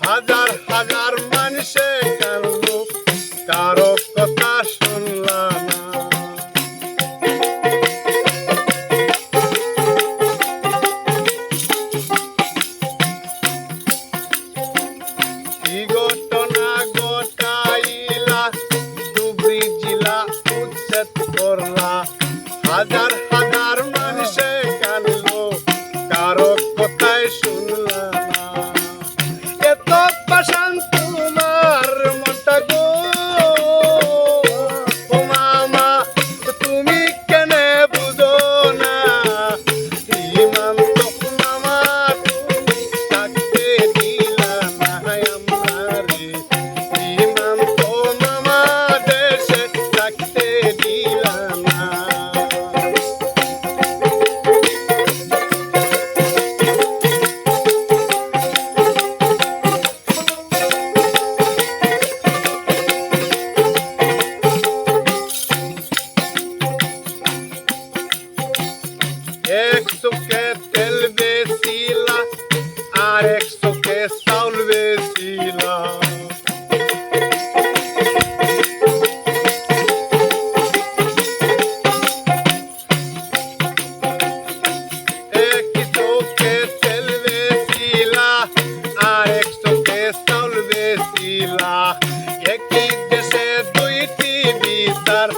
হাজার হাজার মানুষে কানলো, কারো কথা শুনলা না। কি ঘটনা ঘটাইলা, ধুবড়ী জেলা উচ্ছেদ করলা। হাজার হাজার মানুষে কানলো, কারো কথাই শুনলা না। এত পাষাণ তোমার মনটা গো, ও মামা তুমি কেন বুঝো না। ইমান তো মামা তুমি থাকতে দিলা না আমরারে। ইমান তো মামা দেশে থাকতে দিলা না। এক চোখে তেল বেচিলা, আর এক চোখে চাউল বেচিলা। এক চোখে তেল বেচিলা, আর এক চোখে চাউল বেচিলা। একই দেশে দুইটি বিচার,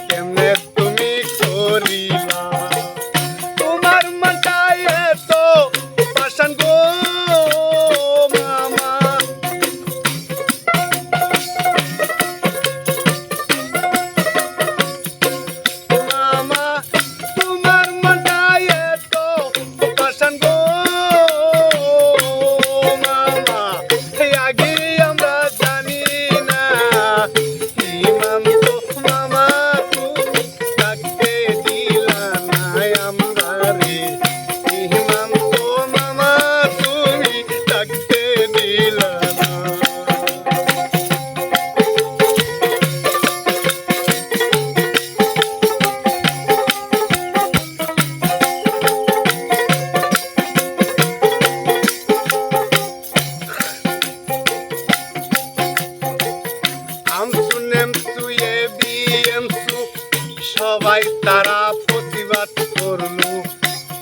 কেমনে তুমি করিলা। তোমার মনটা এত পাষাণ গো মামা। মামা তোমার মনটা এত পাষাণ গো মামা। আগে আমরা জানি না। ইমান তো মামা তুমি থাকতে দিলা না আমরারে। ইমান তো মামা তুমি থাকতে দিলা না। আমসু নেমসু এ বিএমসু সবাই তারা প্রতিবাদ করলো,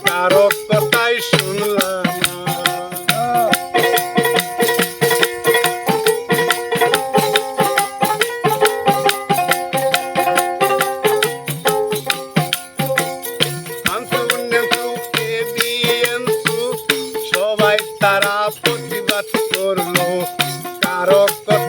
কারো কথাই শুনলাম না। আমসু নেমসু এ বিএমসু সবাই তারা প্রতিবাদ করলো, কারো কথা